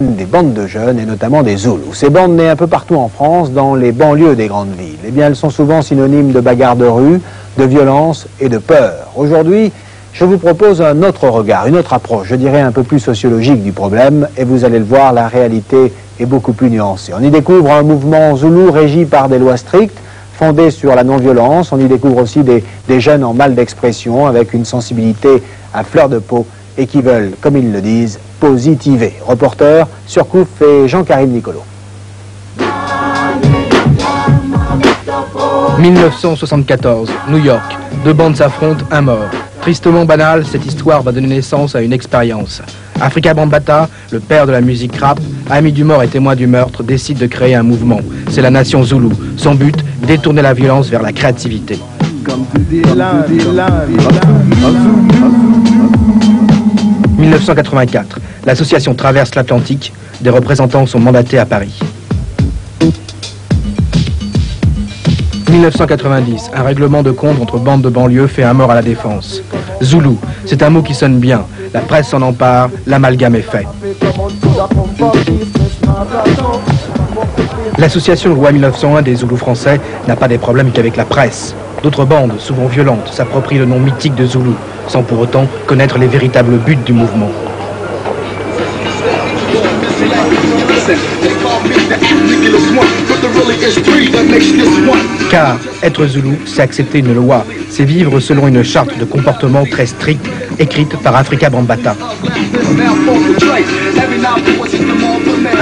des bandes de jeunes et notamment des Zoulous. Ces bandes nées un peu partout en France, dans les banlieues des grandes villes. Eh bien, elles sont souvent synonymes de bagarres de rue, de violence et de peur. Aujourd'hui, je vous propose un autre regard, une autre approche, je dirais un peu plus sociologique du problème, et vous allez le voir, la réalité est beaucoup plus nuancée. On y découvre un mouvement zoulou régi par des lois strictes, fondé sur la non-violence. On y découvre aussi des jeunes en mal d'expression, avec une sensibilité à fleur de peau, et qui veulent, comme ils le disent, positiver. Reporter, Surcouf et Jean-Karim Nicolo. 1974, New York. Deux bandes s'affrontent, un mort. Tristement banale, cette histoire va donner naissance à une expérience. Afrika Bambaataa, le père de la musique rap, ami du mort et témoin du meurtre, décide de créer un mouvement. C'est la nation zoulou. Son but, détourner la violence vers la créativité. 1984, l'association traverse l'Atlantique. Des représentants sont mandatés à Paris. 1990, un règlement de compte entre bandes de banlieue fait un mort à la défense. Zoulou, c'est un mot qui sonne bien. La presse s'en empare, l'amalgame est fait. L'association Loi 1901 des Zoulous français n'a pas des problèmes qu'avec la presse. D'autres bandes, souvent violentes, s'approprient le nom mythique de Zoulou, sans pour autant connaître les véritables buts du mouvement. Car être zoulou, c'est accepter une loi, c'est vivre selon une charte de comportement très stricte, écrite par Afrika Bambaataa.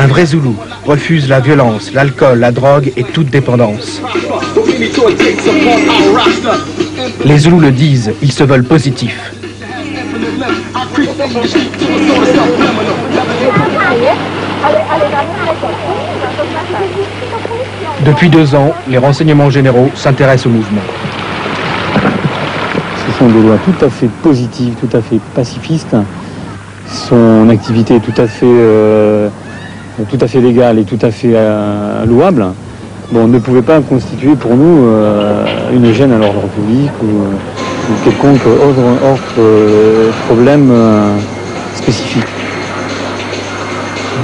Un vrai zoulou refuse la violence, l'alcool, la drogue et toute dépendance. Les zoulous le disent, ils se veulent positifs. Depuis 2 ans, les renseignements généraux s'intéressent au mouvement. Ce sont des lois tout à fait positives, tout à fait pacifistes. Son activité est tout à fait légale et tout à fait louable. Bon, ne pouvait pas constituer pour nous une gêne à l'ordre public ou quelconque autre problème spécifique.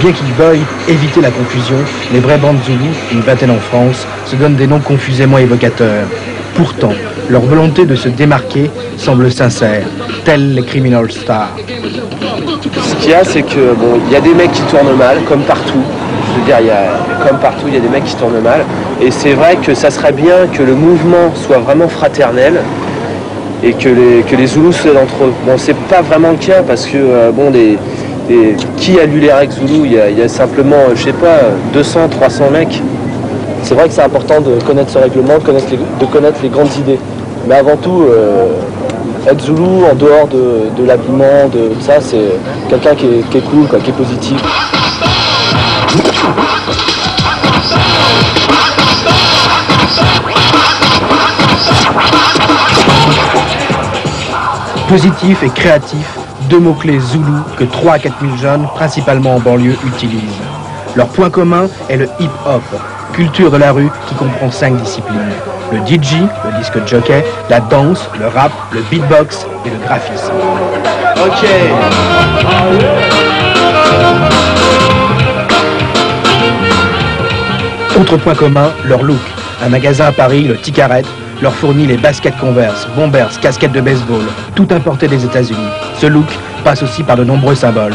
Bien qu'ils veuillent éviter la confusion, les vraies bandes zoulous, une vingtaine en France, se donnent des noms confusément évocateurs. Pourtant, leur volonté de se démarquer semble sincère, tels les Criminal Stars. Ce qu'il y a, c'est que bon, il y a des mecs qui tournent mal, comme partout. Je veux dire, comme partout, il y a des mecs qui tournent mal. Et c'est vrai que ça serait bien que le mouvement soit vraiment fraternel et que les Zoulous soient entre eux. Bon, c'est pas vraiment le cas parce que bon, qui a lu les règles Zoulou? Il y a simplement, je sais pas, 200, 300 mecs. C'est vrai que c'est important de connaître ce règlement, de connaître les grandes idées. Mais avant tout, être Zoulou en dehors de l'habillement, de ça, c'est quelqu'un qui est cool, quoi, qui est positif. Positif et créatif, deux mots-clés zoulou que 3 à 4 000 jeunes, principalement en banlieue, utilisent. Leur point commun est le hip-hop, culture de la rue qui comprend 5 disciplines. Le DJ, le disque jockey, la danse, le rap, le beatbox et le graphisme. Ok. Autre point commun, leur look. Un magasin à Paris, le Ticarette, leur fournit les baskets Converse, bombers, casquettes de baseball, tout importé des États-Unis. Ce look passe aussi par de nombreux symboles.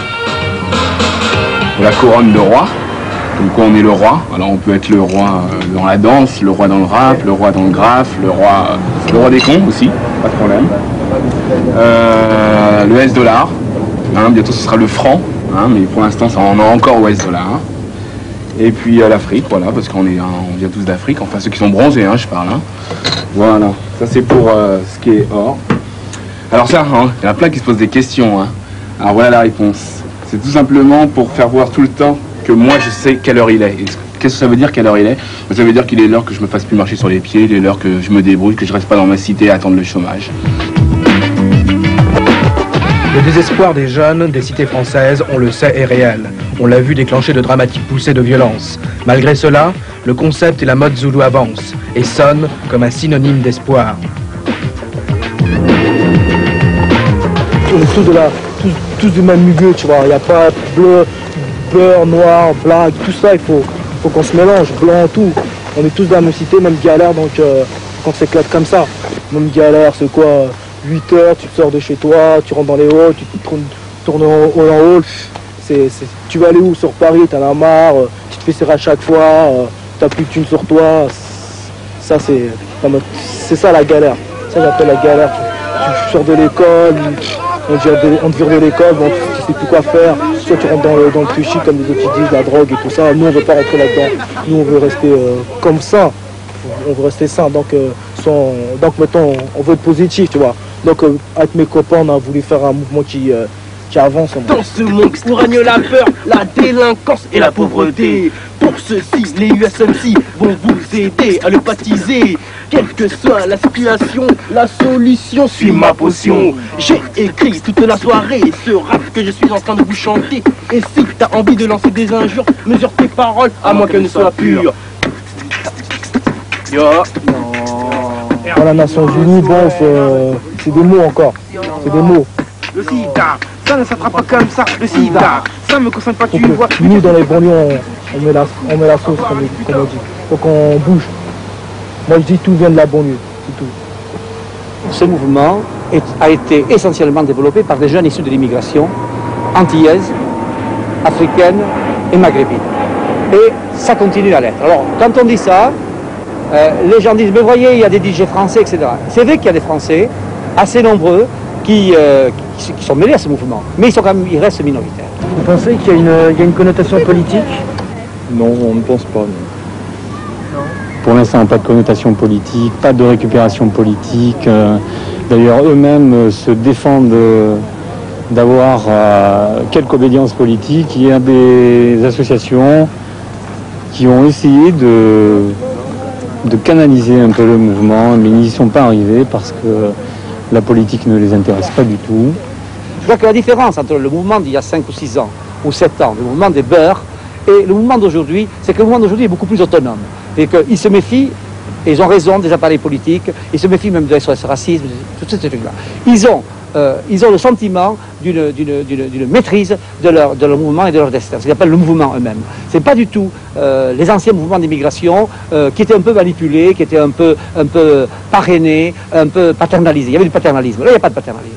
La couronne de roi, comme quoi on est le roi. Alors on peut être le roi dans la danse, le roi dans le rap, le roi dans le graphe, le roi des cons aussi, pas de problème. Le S-dollar, hein, bientôt ce sera le franc, hein, mais pour l'instant on est encore au S-dollar. Hein. Et puis l'Afrique, voilà, parce qu'on vient tous d'Afrique, enfin ceux qui sont bronzés, hein, je parle. Hein. Voilà, ça c'est pour ce qui est or. Alors ça, hein, il y en a plein qui se posent des questions. Hein. Alors voilà la réponse. C'est tout simplement pour faire voir tout le temps que moi je sais quelle heure il est. Qu'est-ce que ça veut dire quelle heure il est? Ça veut dire qu'il est l'heure que je me fasse plus marcher sur les pieds, il est l'heure que je me débrouille, que je reste pas dans ma cité à attendre le chômage. Le désespoir des jeunes des cités françaises, on le sait, est réel. On l'a vu déclencher de dramatiques poussées de violence. Malgré cela, le concept et la mode zoulou avancent et sonnent comme un synonyme d'espoir. On est tous du même milieu, tu vois. Il n'y a pas bleu, beurre, noir, black, tout ça, il faut qu'on se mélange, blanc, tout. On est tous dans la même cité, même galère, donc quand c'est éclate comme ça, même galère, c'est quoi, 8 heures, tu sors de chez toi, tu rentres dans les halls, tu tournes en hall, tu vas aller où sur Paris, t'en as marre, tu te fais serrer à chaque fois, t'as plus de thunes sur toi, ça c'est ça la galère, ça j'appelle la galère, tu sors de l'école, on te vire de l'école, bon, tu sais plus quoi faire, soit tu rentres dans le cliché comme les autres qui disent, la drogue et tout ça, nous on veut pas rentrer là-dedans, nous on veut rester comme ça, on veut rester sain, donc maintenant on veut être positif, tu vois, donc avec mes copains on a voulu faire un mouvement qui avance. Dans ce monde où règne la peur, la délinquance et la pauvreté. Pour ceci, les USMC vont vous aider à le baptiser. Quelle que soit la situation, la solution suit ma potion. J'ai écrit toute la soirée ce rap que je suis en train de vous chanter. Et si t'as envie de lancer des injures, mesure tes paroles à moins qu'elles ne soient pures. Yo. Dans la Nation Unie, bon, c'est des mots encore. C'est des mots. Le sida, ça ne s'attrape pas comme ça, le sida, ça me concerne pas, tu vois. Nous, dans les banlieues, on met la sauce, comme on dit. Donc on bouge. Moi, je dis tout vient de la banlieue, c'est tout. Ce mouvement a été essentiellement développé par des jeunes issus de l'immigration antillaise, africaine et maghrébine. Et ça continue à l'être. Alors, quand on dit ça, les gens disent, mais voyez, il y a des DJ français, etc. C'est vrai qu'il y a des Français, assez nombreux, qui sont mêlés à ce mouvement, mais ils restent minoritaires. Vous pensez qu'il y a une connotation politique? Non, on ne pense pas. Non. Pour l'instant, pas de connotation politique, pas de récupération politique. D'ailleurs, eux-mêmes se défendent d'avoir quelque obédience politique. Il y a des associations qui ont essayé de canaliser un peu le mouvement, mais ils n'y sont pas arrivés parce que la politique ne les intéresse pas du tout. Je crois que la différence entre le mouvement d'il y a 5 ou 6 ans, ou 7 ans, le mouvement des beurs, et le mouvement d'aujourd'hui, c'est que le mouvement d'aujourd'hui est beaucoup plus autonome. Et qu'ils se méfient, et ils ont raison des appareils politiques, ils se méfient même de SOS Racisme, tous ces trucs-là. Ils ont le sentiment d'une maîtrise de leur mouvement et de leur destin, ce qu'ils appellent le mouvement eux-mêmes. C'est pas du tout les anciens mouvements d'immigration qui étaient un peu manipulés, qui étaient un peu parrainés, un peu paternalisés. Il y avait du paternalisme. Là, il n'y a pas de paternalisme.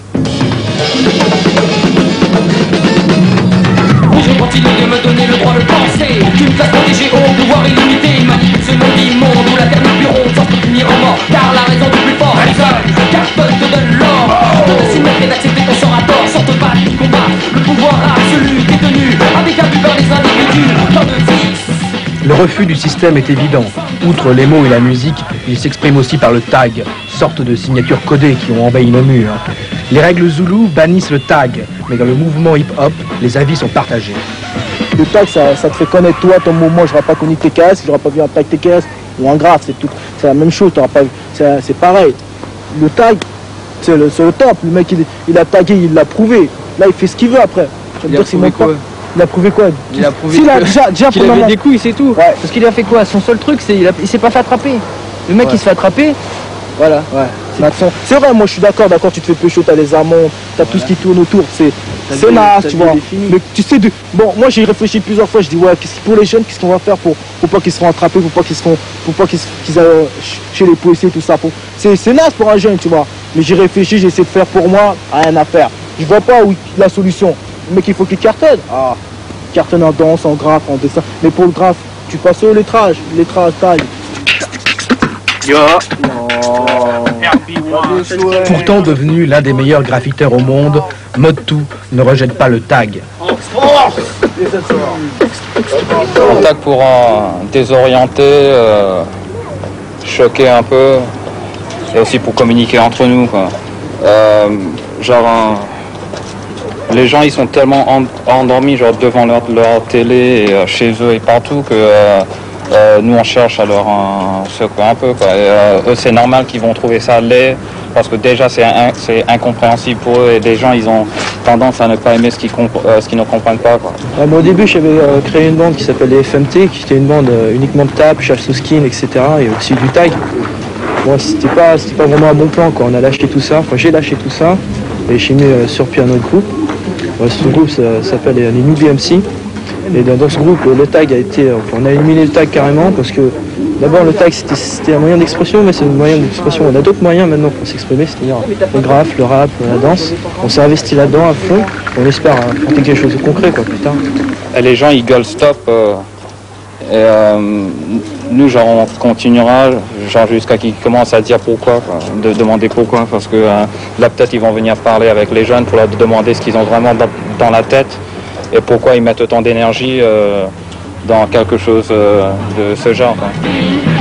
Je continue de me donner le droit de penser qu'une classe protégée au pouvoir illimité manipule ce monde immonde où la terre n'est plus ronde sans se finir en mort. Car la raison du plus fort, Harrison, cartonne te donne l'or. De te soumettre et d'accepter ton sort à tort, sans te battre ni combattre le pouvoir absolu détenu avec un but par les individus, tant de vices. Le refus du système est évident. Outre les mots et la musique, il s'exprime aussi par le tag, sorte de signature codée qui ont envahi nos murs. Les règles zoulou bannissent le tag, mais dans le mouvement hip-hop, les avis sont partagés. Le tag, ça te fait connaître toi, ton mouvement. Je n'aurai pas connu tes caisses, je n'aurai pas vu un tag tes caisses ou un graphe, c'est tout. C'est la même chose, c'est pareil. Le tag, c'est le top. Le mec, il a tagué, il l'a prouvé. Là, il fait ce qu'il veut après. Il a prouvé quoi? Il a prouvé quoi? Il a prouvé qu'il avait des couilles, c'est tout. Ouais. Parce qu'il a fait quoi? Son seul truc, c'est il s'est pas fait attraper. Le mec, il se fait attraper. Voilà. Ouais. C'est vrai, moi je suis d'accord, tu te fais pécho, t'as les amants, t'as tout ce qui tourne autour, c'est naze, tu vois. Mais tu sais, bon, moi j'ai réfléchi plusieurs fois, je dis ouais, pour les jeunes, qu'est-ce qu'on va faire pour pas qu'ils se font attraper, pour pas qu'ils aillent chez les policiers, tout ça. C'est naze pour un jeune, tu vois. Mais j'ai réfléchi, j'ai essayé de faire pour moi, rien à faire. Je vois pas où la solution. Le mec il faut qu'il cartonne. Cartonne en danse, en graphe, en dessin. Mais pour le graphe, tu passes au lettrage taille. Pourtant devenu l'un des meilleurs graffiteurs au monde, Mode2 ne rejette pas le tag. Le tag pour désorienter, choquer un peu, et aussi pour communiquer entre nous, quoi. Les gens ils sont tellement endormis genre devant leur télé et chez eux et partout que nous on cherche à leur secouer un peu, quoi. Eux c'est normal qu'ils vont trouver ça laid parce que déjà c'est incompréhensible pour eux et les gens ils ont tendance à ne pas aimer ce qu'ils ne comprennent pas, quoi. Moi, au début j'avais créé une bande qui s'appelle les FMT, qui était une bande uniquement de tap, chasse au skin, etc. et aussi du tag. Bon, c'était pas vraiment un bon plan, quoi. On a lâché tout ça, j'ai lâché tout ça et j'ai mis sur pied un autre groupe. Ce groupe ça s'appelle les Newbie MC. Et dans ce groupe, le tag a été... on a éliminé le tag carrément parce que d'abord le tag c'était un moyen d'expression, mais c'est un moyen d'expression. On a d'autres moyens maintenant pour s'exprimer, c'est-à-dire le graphe, le rap, la danse. On s'est investi là-dedans à fond. On espère apporter quelque chose de concret quoi, plus tard. Les gens ils gueulent stop. Nous, genre, on continuera, genre, jusqu'à qu'ils commencent à dire pourquoi, de demander pourquoi, parce que là, peut-être, ils vont venir parler avec les jeunes pour leur demander ce qu'ils ont vraiment dans la tête et pourquoi ils mettent autant d'énergie dans quelque chose de ce genre. Quoi.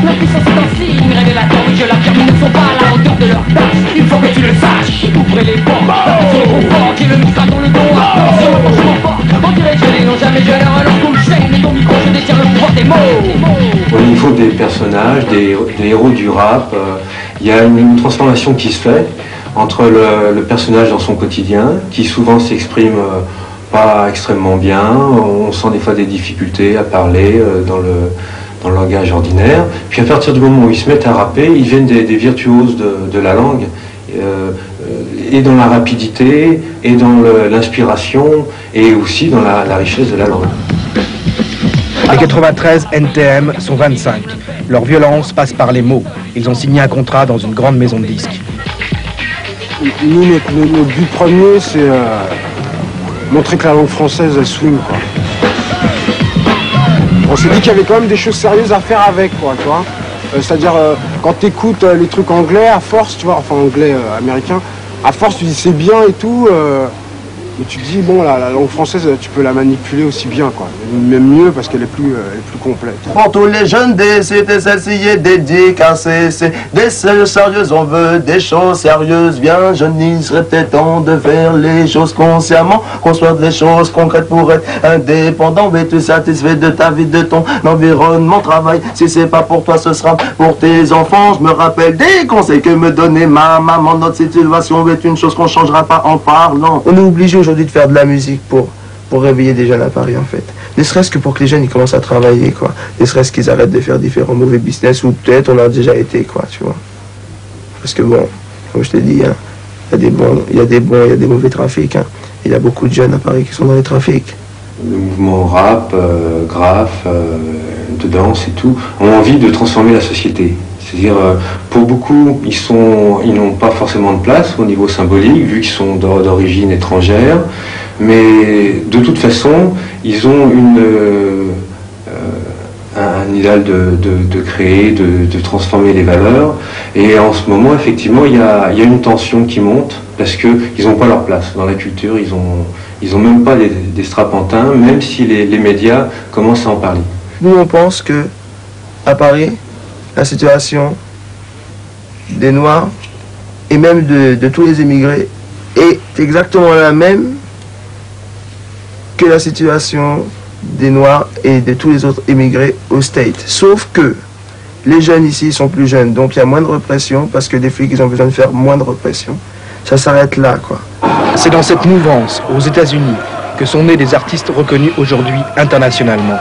La puissance est un signe révélateur, oui je l'affirme, ils ne sont pas à la hauteur de leur tâche. Il faut que tu le saches, ouvrez les portes, attention au confort, qui le micro dans le dos, attention, attention au fort. On dirait que je les n'ont jamais, je leur alors qu'on me chaîne, et ton micro, je détire le pouvoir des mots. Au niveau des personnages, des héros du rap, il y a une transformation qui se fait entre le personnage dans son quotidien, qui souvent s'exprime pas extrêmement bien, on sent des fois des difficultés à parler dans le langage ordinaire. Puis à partir du moment où ils se mettent à rapper, ils viennent des virtuoses de la langue, et dans la rapidité, et dans l'inspiration, et aussi dans la richesse de la langue. Les 93 NTM sont 25. Leur violence passe par les mots. Ils ont signé un contrat dans une grande maison de disques. Nous, notre but premier, c'est montrer que la langue française, elle swing, quoi. On s'est dit qu'il y avait quand même des choses sérieuses à faire avec, quoi, tu vois. C'est-à-dire, quand tu écoutes les trucs anglais, à force, tu vois, enfin anglais, américain, à force, tu dis c'est bien et tout, et tu te dis, bon, la langue française, tu peux la manipuler aussi bien, quoi. Même mieux, parce qu'elle est plus complète. Pour tous les jeunes des cités, celle-ci est dédicacée. C'est des choses sérieuses, on veut des choses sérieuses. Bien, jeune, il serait peut-être temps de faire les choses consciemment, construire des choses concrètes pour être indépendant. Es-tu satisfait de ta vie, de ton environnement, travail? Si c'est pas pour toi, ce sera pour tes enfants. Je me rappelle des conseils que me donnait ma maman. Notre situation est une chose qu'on changera pas en parlant. On est obligé aujourd'hui de faire de la musique pour réveiller des jeunes à Paris, en fait. Ne serait-ce que pour que les jeunes ils commencent à travailler, quoi. Ne serait-ce qu'ils arrêtent de faire différents mauvais business, ou peut-être on a déjà été, quoi, tu vois. Parce que bon, comme je te dis, hein, il y a des mauvais trafics, hein. Il y a beaucoup de jeunes à Paris qui sont dans les trafics. Le mouvement rap, graphe, de danse et tout, ont envie de transformer la société. C'est-à-dire, pour beaucoup, ils n'ont pas forcément de place au niveau symbolique, vu qu'ils sont d'origine étrangère, mais de toute façon, ils ont un idéal de créer, de transformer les valeurs, et en ce moment, effectivement, il y a une tension qui monte, parce qu'ils n'ont pas leur place dans la culture, ils ont même pas des strapontins, même si les médias commencent à en parler. Nous, on pense que, à Paris, la situation des Noirs et même de tous les émigrés est exactement la même que la situation des Noirs et de tous les autres émigrés aux States. Sauf que les jeunes ici sont plus jeunes, donc il y a moins de répression parce que les flics ils ont besoin de faire moins de répression. Ça s'arrête là, quoi. C'est dans cette mouvance, aux États-Unis, que sont nés des artistes reconnus aujourd'hui internationalement.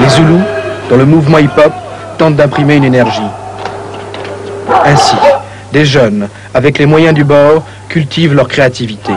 Les Zoulous, dans le mouvement hip-hop, tentent d'imprimer une énergie. Ainsi, des jeunes, avec les moyens du bord, cultivent leur créativité.